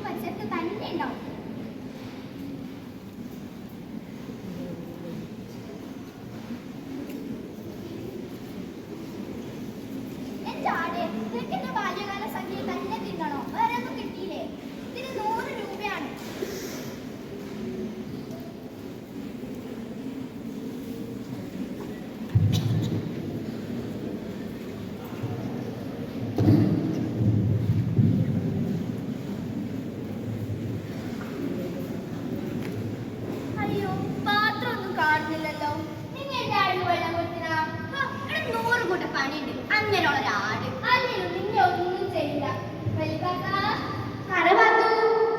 പരിസരത്ത് തന്നെ ഉണ്ടാവും. നിനക്കെന്റെ ബാല്യകാല സംഖ്യ തന്നെ തിന്നണോ? വേറെ ഒന്നും കിട്ടിയില്ലേ? ഇതിന് 100 രൂപയാണ്. അയ്യോ, പാത്രം ഒന്നും കാണുന്നില്ലല്ലോ. നിങ്ങൾ എന്റെ ആടിന് വെള്ളം കൊടുത്തിനാ? 100 കൂട്ടം പണിയുണ്ട്. അങ്ങനെയുള്ള ഒരാട് അല്ലെങ്കിലും നിന്നെ ഒന്നും ചെയ്യില്ല.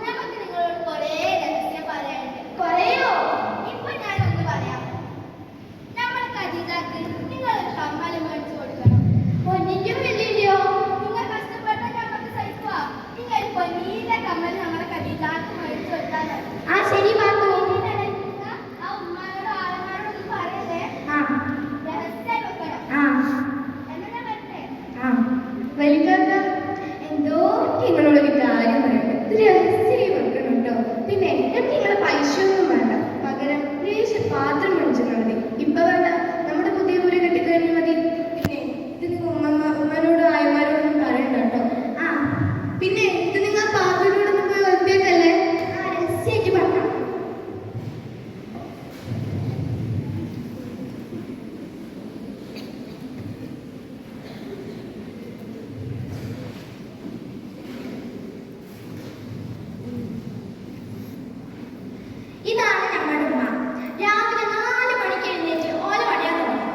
നമുക്ക് നിങ്ങളോട് കുറേ രഹസ്യം പറയാനുണ്ട്. കുറേയോ? ഇപ്പൊ ഞാനൊന്ന് പറയാം. നമ്മളെ ഖദീജക്ക് നിങ്ങൾ ഒരു കമ്മല് മേടിച്ചു കൊടുക്കണം. പൊന്നിന്റെയോ വെള്ളിന്റെയോ? നിങ്ങൾ കഷ്ടപ്പെട്ടാൽ നമുക്ക് സഹിക്കുക. നിങ്ങൾ പൊന്നീന്റെ കമ്മൽ നമ്മളെ ഖദീജക്ക് മേടിച്ചു കൊടുത്താൽ ആ ശരി പാത്തു. ആ ഉമ്മാനോടും ആളന്മാരോടൊന്നും പറയല്ലേ. രഹസ്യം വെക്കണം. വലിക്കാക്ക എന്തോ നിങ്ങളോടൊരു കാര്യം പറയട്ടെ. ഇത് രഹസ്യം വെക്കണം കേട്ടോ. പിന്നെ എനിക്ക് നിങ്ങളെ പൈസ ഒന്നും വേണ്ട, പകരം ലേശം പാത്രം മേടിച്ചാൽ മതി. ഇപ്പൊ വേണ്ട, നമ്മുടെ പുതിയ പൂര കെട്ടിക്കഴിഞ്ഞാൽ മതി. പിന്നെ ഇത് നിങ്ങൾ ഉമ്മനോടും ആയമാരോടൊന്നും പറയണ്ട കേട്ടോ. പിന്നെ ഇത് നിങ്ങൾ പാത്രത്തോടൊന്നും പോയി ഒത്തിയല്ലേ. രഹസ്യമായിട്ട് പറഞ്ഞു. ഇതാണ് നമ്മുടെ ഉമ്മ. രാവിലെ 4 മണിക്ക് എഴുന്നേറ്റ് ഓല പണിയാൻ തുടങ്ങും.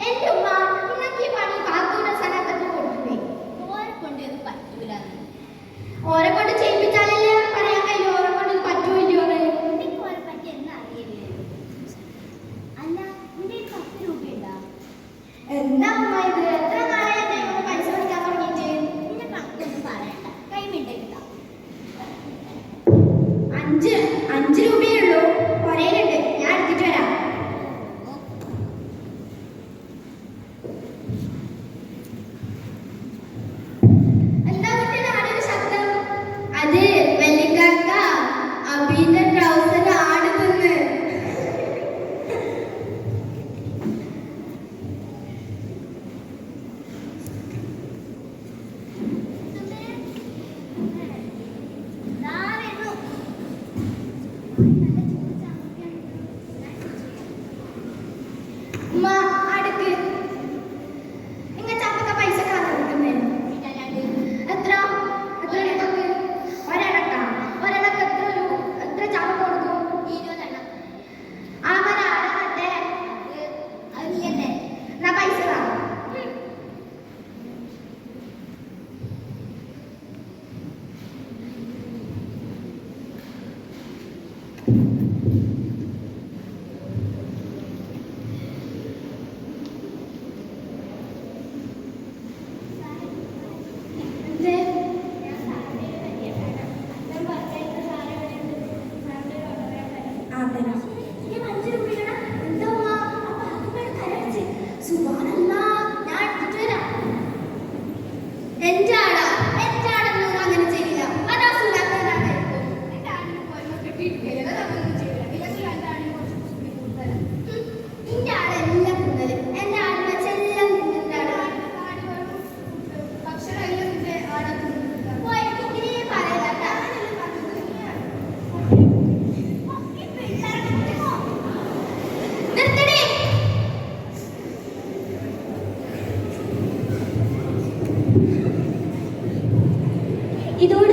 എന്റെ ഉമ്മ നിങ്ങൾക്ക് ഈ പണി പാത്തൂര സ്ഥലത്തൊക്കെ കൊടുക്കുന്നേ. ഓരെ കൊണ്ട് ഇത് പറ്റൂല. ഓരെ കൊണ്ട് ചെയ്യിപ്പിച്ചാലല്ലേ പറയാൻ കഴിയും ഓരെ കൊണ്ട് ഇത് പറ്റൂല്ലോ. എനിക്ക് ഓരെ പറ്റി എന്ന് അറിയില്ലേ? അല്ല, നിന്റെ 10 രൂപയുണ്ടാ? എന്താ ഉമ്മ ഇത്? എത്ര നാളായി എന്നെ ഇങ്ങനെ പൈസ കൊടുക്കാൻ തുടങ്ങിയിട്ട്? നിന്റെ കണക്കൊന്നും പറയണ്ട, കൈമിണ്ടെങ്കില. 5 രൂപയേ ഉള്ളൂ. കുറേയുണ്ട്, ഞാൻ എടുത്തിട്ട് വരാം. എന്താ കുട്ടിയുടെ ആടെ ഒരു ശബ്ദം? അത് വെള്ളിക്കാക്ക അബീന്റെ ട്രൗസർ ആട് തിന്ന്. ഉമ്മ അടുക്ക്. നിങ്ങൾ ചാപ്പൊക്കെ പൈസ കൊടുക്കുന്നേ. എത്ര ഒരടക്ക്? ഒരടക്ക് എത്ര ചാപ്പ കൊടുക്കും? 20 എണ്ണം. ആടേ അത് നീ തന്നെ. എന്നാ പൈസ താ. ഇതോട്